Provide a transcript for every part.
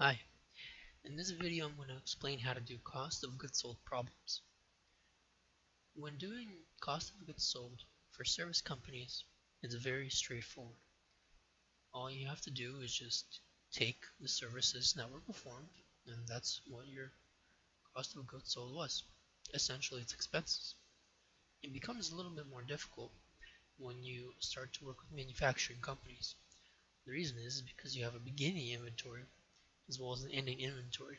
Hi, in this video I'm going to explain how to do cost of goods sold problems. When doing cost of goods sold for service companies, it's very straightforward. All you have to do is just take the services that were performed, and that's what your cost of goods sold was. Essentially, it's expenses. It becomes a little bit more difficult when you start to work with manufacturing companies. The reason is because you have a beginning inventory as well as an ending inventory.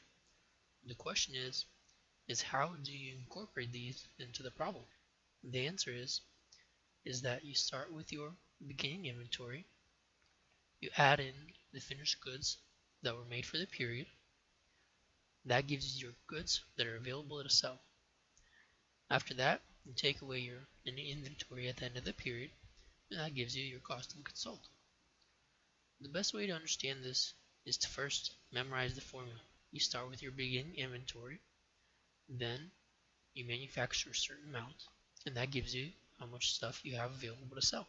The question is how do you incorporate these into the problem? The answer is that you start with your beginning inventory, you add in the finished goods that were made for the period. That gives you your goods that are available to sell. After that, you take away your inventory at the end of the period, and that gives you your cost of goods sold. The best way to understand this is to first memorize the formula. You start with your beginning inventory, then you manufacture a certain amount, and that gives you how much stuff you have available to sell.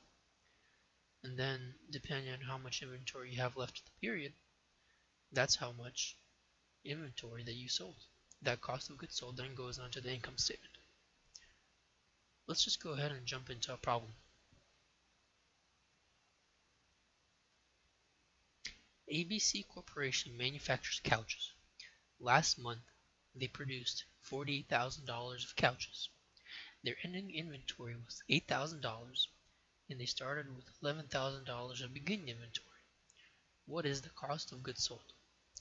And then, depending on how much inventory you have left at the period, that's how much inventory that you sold. That cost of goods sold then goes onto the income statement. Let's just go ahead and jump into a problem. ABC Corporation manufactures couches. Last month, they produced $48,000 of couches. Their ending inventory was $8,000, and they started with $11,000 of beginning inventory. What is the cost of goods sold?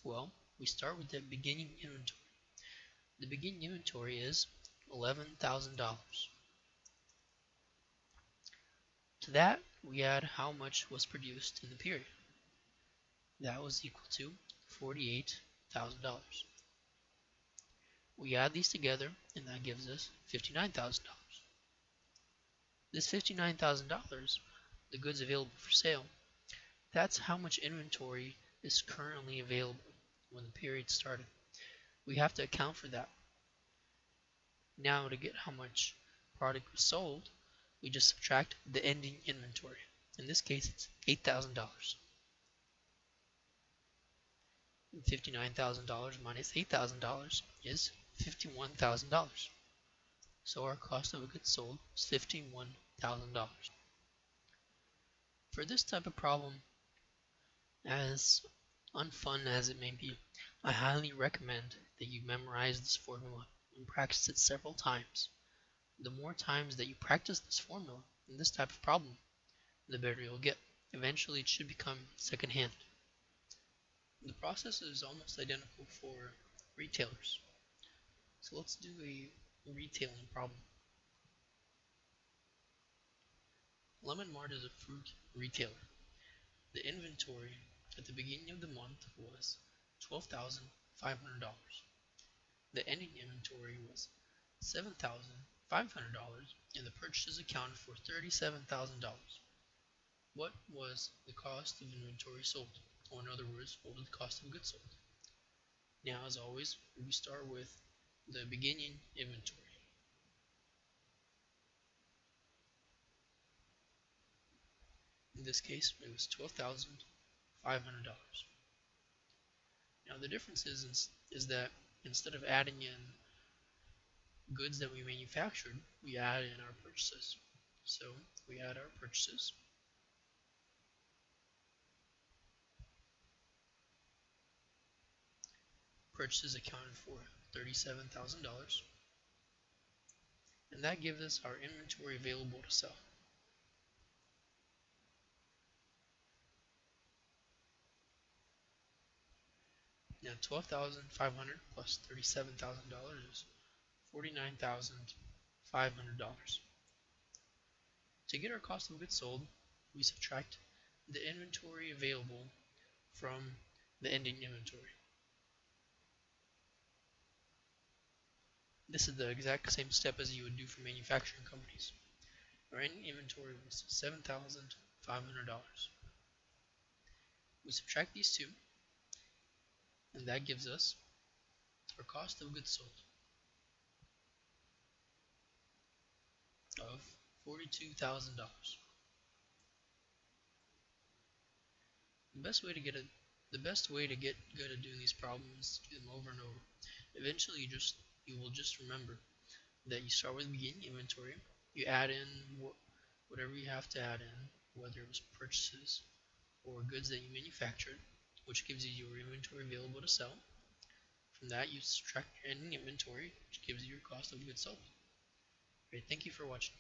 Well, we start with the beginning inventory. The beginning inventory is $11,000. To that, we add how much was produced in the period. That was equal to $48,000. We add these together, and that gives us $59,000. This $59,000, the goods available for sale, that's how much inventory is currently available when the period started. We have to account for that. Now, to get how much product was sold, we just subtract the ending inventory. In this case, it's $8,000. $59,000 minus $8,000 is $51,000. So our cost of goods sold is $51,000. For this type of problem, as unfun as it may be, I highly recommend that you memorize this formula and practice it several times. The more times that you practice this formula in this type of problem, the better you'll get. Eventually it should become second hand. The process is almost identical for retailers. So let's do a retailing problem. Lemon Mart is a fruit retailer. The inventory at the beginning of the month was $12,500. The ending inventory was $7,500, and the purchases accounted for $37,000. What was the cost of inventory sold? Or in other words, what was the cost of goods sold? Now, as always, we start with the beginning inventory. In this case, it was $12,500. Now, the difference is that instead of adding in goods that we manufactured, we add in our purchases. So we add our purchases. Purchases accounted for $37,000, and that gives us our inventory available to sell. Now $12,500 plus $37,000 is $49,500. To get our cost of goods sold, we subtract the inventory available from the ending inventory. This is the exact same step as you would do for manufacturing companies. Our ending inventory was $7,500. We subtract these two, and that gives us our cost of goods sold of $42,000. The best way to get The best way to get good at doing these problems is to do them over and over. Eventually you will just remember that you start with beginning inventory, you add in whatever you have to add in, whether it was purchases or goods that you manufactured, which gives you your inventory available to sell. From that, you subtract your ending inventory, which gives you your cost of goods sold. Great, thank you for watching.